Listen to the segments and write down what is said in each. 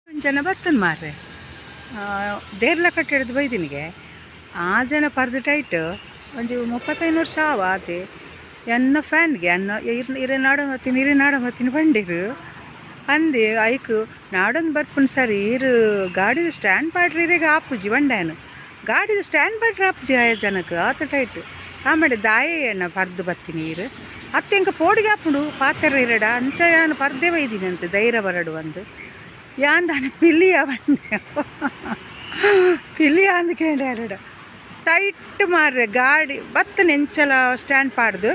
ಜನ ಬತ್ತನ್ ಮಾರ್ರೆ ದೇರ್ಲ ಕಟ್ಟಿಡ್ದು ಬೈದಿನಿಗೆ ಆ ಜನ ಪರ್ದು ಟೈಟ್ ಒಂಜಿ 35 ವರ್ಷ ಆವ ಆತೆ ಎನ್ನ ಫ್ಯಾನ್ಗೆ ಅನ್ನ ಇರೆ ನಾಡ ಮತ್ತಿನ ಬಂಡಿರು ಅಂದೆ ಐಕ್ ನಾಡೊಂದು ಬರ್ಪುನ್ ಸರಿ ಇರು ಗಾಡಿದು ಸ್ಟ್ಯಾಂಡ್ ಪಾಡ್ರಿ ಇರೆಗೆ ಆಪುಜಿ ಬಂಡ್ಯಾನು ಗಾಡಿದು ಸ್ಟ್ಯಾಂಡ್ ಪಾಡ್ರಿ ಆಪುಜಿ ಆಯ ಜನಕ್ಕೆ ಆತ ಟೈಟ್ ಆಮೇಲೆ ದಾಯ ಎಣ್ಣ ಪರ್ದು ಬತ್ತೀನಿ ಇರು ಅತ್ತೆಂಕ ಪೋಡಿಗೆ ಆಪುಂಡು ಪಾತೆರ ಇರಡ ಅಂಚ ಯಾನು ಪರ್ದೆ ಒಯ್ದೀನಿ ಅಂತ ಧೈರ್ಯ ಬರಡು ಒಂದು ಯಾಂದಾನೆ ಪಿಲಿಯ ಬಂಡೆ ಪಿಲಿಯ ಅಂದು ಕೇಳ್ಯಾರಡ ಟೈಟ್ ಮಾರ್ರೆ ಗಾಡಿ ಬತ್ತ ನೆಂಚಲ ಸ್ಟ್ಯಾಂಡ್ ಪಾಡ್ದು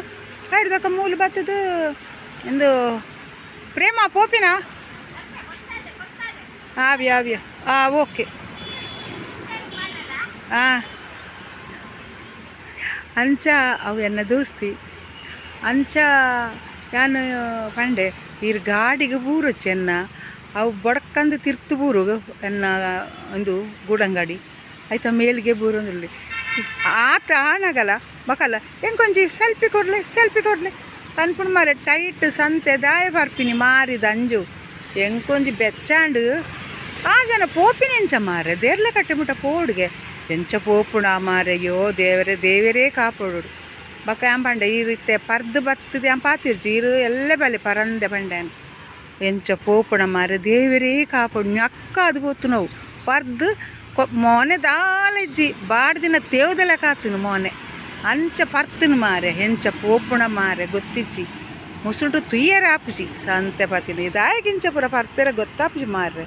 ಹಿಡ್ದಕ್ಕ ಮೂಲ ಬತ್ತದು ಎಂದು ಪ್ರೇಮ ಪೋಪಿನ ಆವ್ಯ ಓಕೆ ಅಂಚ ಅವು ಎನ್ನ ದೋಸ್ತಿ ಅಂಚ ಯಾನು ಪಂಡೆ ಇರ್ ಗಾಡಿಗೆ ಬೂರು ಚೆನ್ನ ಅವು ಬಡಕಂದು ತಿರ್ತು ಬೂರು ಎನ್ನ ಒಂದು ಗೂಡಂಗಾಡಿ ಆಯ್ತಾ ಮೇಲಿಗೆ ಬೂರು ಅಂದ್ರಲ್ಲಿ ಆತ ಆಣಗಲ್ಲ ಮಕ್ಕಲ್ಲ ಹೆಂಗೊಂಜಿ ಸೆಲ್ಫಿ ಕೊಡ್ಲೆ ಅನ್ಪುಂಡು ಮಾರೆ ಟೈಟ್ ಸಂತೆ ದಾಯ ಬರ್ಪಿನಿ ಮಾರಿದ ಅಂಜು ಹೆಂಗೊಂಜಿ ಬೆಚ್ಚಾಂಡು ಆ ಜನ ಪೋಪಿನಿ ಎಂಚ ಮಾರೆ ದೇರ್ಲ ಕಟ್ಟೆ ಮುಟ್ಟ ಪೋಡ್ಗೆ ಎಂಚ ಪೋಪುಣ ಮಾರೆ ಅಯ್ಯೋ ದೇವರೇ ಕಾಪಾಡು ಬಕ್ಕ ಅಂಬಂಡೆ ಈ ರೀತಿ ಪರ್ದು ಬತ್ತದ ಪಾತಿರ್ಜಿ ಇರು ಎಲ್ಲ ಬಲೆ ಪರಂದೆ ಬಂಡೇನು ಎಂಚ ಪೋಪುಣ ಮಾರೆ ದೇವರೇ ಕಾಪಾಡು ಅಕ್ಕ ಅದು ಗೊತ್ತು ನಾವು ಪರ್ದು ಮೊನೆ ದಾಲೆಜ್ಜಿ ಬಾಡ್ದಿನ ತೇವ್ದೆಲ್ಲ ಕಾತನು ಮೊನೆ ಅಂಚ ಪರ್ತನು ಮಾರೆ ಹೆಂಚ ಪೋಪುಣ ಮಾರೆ ಗೊತ್ತಿಜ್ಜಿ ಮುಸುಂಟು ತುಯ್ಯರ ಆಪುಜಿ ಸಂತೆ ಪತಿನಿ ದಾಯಗಿಂಚ ಪುರ ಪರ್ಪೆರ ಗೊತ್ತಾಪುಜಿ ಮಾರ್ರೆ.